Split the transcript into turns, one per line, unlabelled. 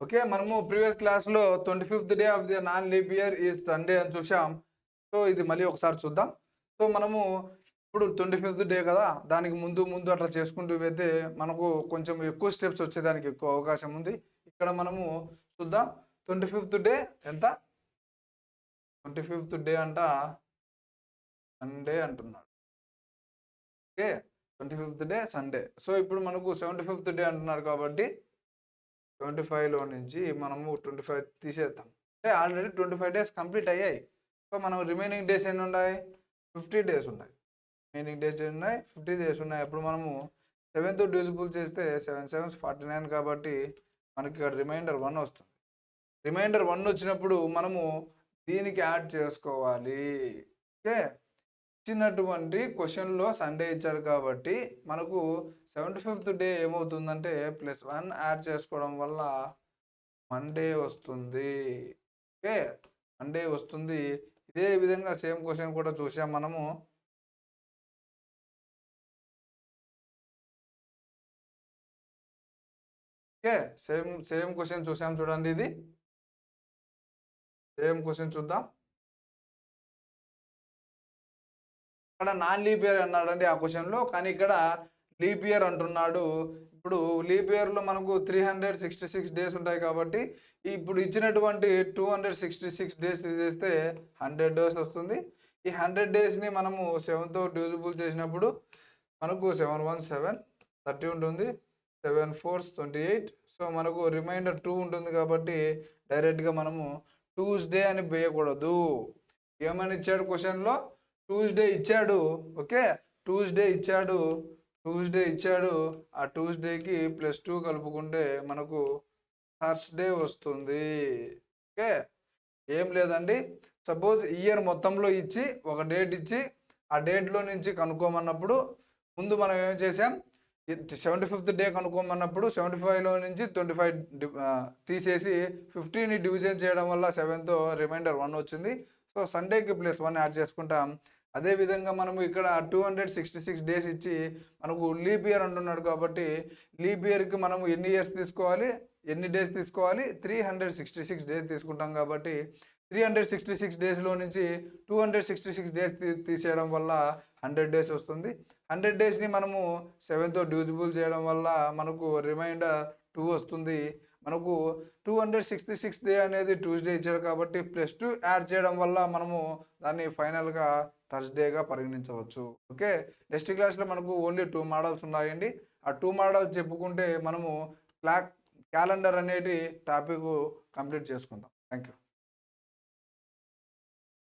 Okay. మనము previous క్లాస్‌లో 25థ్ day of the non leap year is Sunday అని చూసాం. సో, ఇది మళ్ళీ ఒకసారి చూద్దాం. సో, మనము ఇప్పుడు 25థ్ డే కదా! దానికి ముందు అట్లా చేసుకుంటూ వెళ్తే మనకు కొంచెం ఎక్కువ స్టెప్స్ వచ్చేదానికి ఎక్కువ అవకాశం ఉంది. ఇక్కడ మనము చూద్దాం. 25థ్ డే ఎంత? 25థ్ డే అంట సండే అంటున్నాడు. ఓకే. 25థ్ డే సండే. సో, ఇప్పుడు మనకు 75థ్ డే అంటున్నారు కాబట్టి 25లో నుంచి మనము 25 తీసేద్దాం. అంటే ఆల్రెడీ 25 డేస్ కంప్లీట్ అయ్యాయి. సో, మనం రిమైనింగ్ డేస్ ఎన్నున్నాయి? 50 డేస్ ఉన్నాయి. రిమైనింగ్ డేస్ ఎన్నున్నాయి? 50 డేస్ ఉన్నాయి. అప్పుడు మనము 7తో డివిజిబుల్ చేస్తే 7 7s 49 కాబట్టి మనకి ఇక్కడ రిమైండర్ 1 వస్తుంది. రిమైండర్ 1 వచ్చినప్పుడు మనము దీనికి యాడ్ చేసుకోవాలి. ఓకే. ఇచ్చినటువంటి క్వెషన్‌లో సండే ఇచ్చాడు కాబట్టి మనకు 75థ్ డే ఏమవుతుందంటే +1 యాడ్ చేసుకోవడం వల్ల మండే వస్తుంది. ఓకే. మండే వస్తుంది. ఇదే విధంగా సేమ్ క్వెషన్ కూడా చూసాం మనము. ఓకే. సేమ్ క్వెషన్ చూసాం చూడండి ఇది. సేమ్ క్వెషన్ చూద్దాం. అక్కడ నాన్ లీప్ ఇయర్ అన్నాడండి ఆ క్వెషన్‌లో. కానీ ఇక్కడ లీప్ ఇయర్ అంటున్నాడు. ఇప్పుడు లీప్ ఇయర్‌లో మనకు 366 డేస్ ఉంటాయి కాబట్టి ఇప్పుడు ఇచ్చినటువంటి 266 డేస్ తీసేస్తే 100 డేస్ వస్తుంది. ఈ 100 డేస్‌ని మనము 7తో డివిజిబుల్ చేసినప్పుడు మనకు 7 1 7 30 ఉంటుంది. 7 4s 28. సో, మనకు రిమైండర్ 2 ఉంటుంది కాబట్టి డైరెక్ట్‌గా మనము ట్యూస్‌డే అని వేయకూడదు. ఏమని ఇచ్చాడు క్వెషన్‌లో? ట్యూస్‌డే ఇచ్చాడు. ఓకే. ట్యూస్‌డే ఇచ్చాడు. ఆ ట్యూస్‌డేకి +2 కలుపుకుంటే మనకు థర్స్‌డే వస్తుంది. ఓకే. ఏం లేదండి. సపోజ్ ఇయర్ మొత్తంలో ఇచ్చి ఒక డేట్ ఇచ్చి ఆ డేట్‌లో నుంచి కనుక్కోమన్నప్పుడు ముందు మనం ఏం చేసాం? 75థ్ డే కనుక్కోమన్నప్పుడు 75లో నుంచి 25 తీసేసి 50ని డివిజన్ చేయడం వల్ల 7తో రిమైండర్ 1 వచ్చింది. సో, సండేకి +1 యాడ్ చేసుకుంటాం. అదేవిధంగా మనము ఇక్కడ 266 డేస్ ఇచ్చి మనకు లీప్ ఇయర్ అంటున్నాడు కాబట్టి లీప్ ఇయర్‌కి మనము ఎన్ని ఇయర్స్ తీసుకోవాలి? ఎన్ని డేస్ తీసుకోవాలి? 366 డేస్ తీసుకుంటాం కాబట్టి 366 డేస్‌లో నుంచి 266 డేస్ తీసేయడం వల్ల 100 డేస్ వస్తుంది. 100 డేస్‌ని మనము 7తో డివిజిబుల్ చేయడం వల్ల మనకు రిమైండర్ 2 వస్తుంది. మనకు 266 డే అనేది ట్యూస్‌డే ఇచ్చారు కాబట్టి +2 యాడ్ చేయడం వల్ల మనము దాన్ని ఫైనల్‌గా థర్స్‌డేగా పరిగణించవచ్చు. ఓకే. నెక్స్ట్ క్లాస్‌లో మనకు ఓన్లీ 2 మోడల్స్ ఉన్నాయండి. ఆ 2 మోడల్స్ చెప్పుకుంటే మనము క్యాలెండర్ అనేది టాపిక్ కంప్లీట్ చేసుకుందాం. Thank you.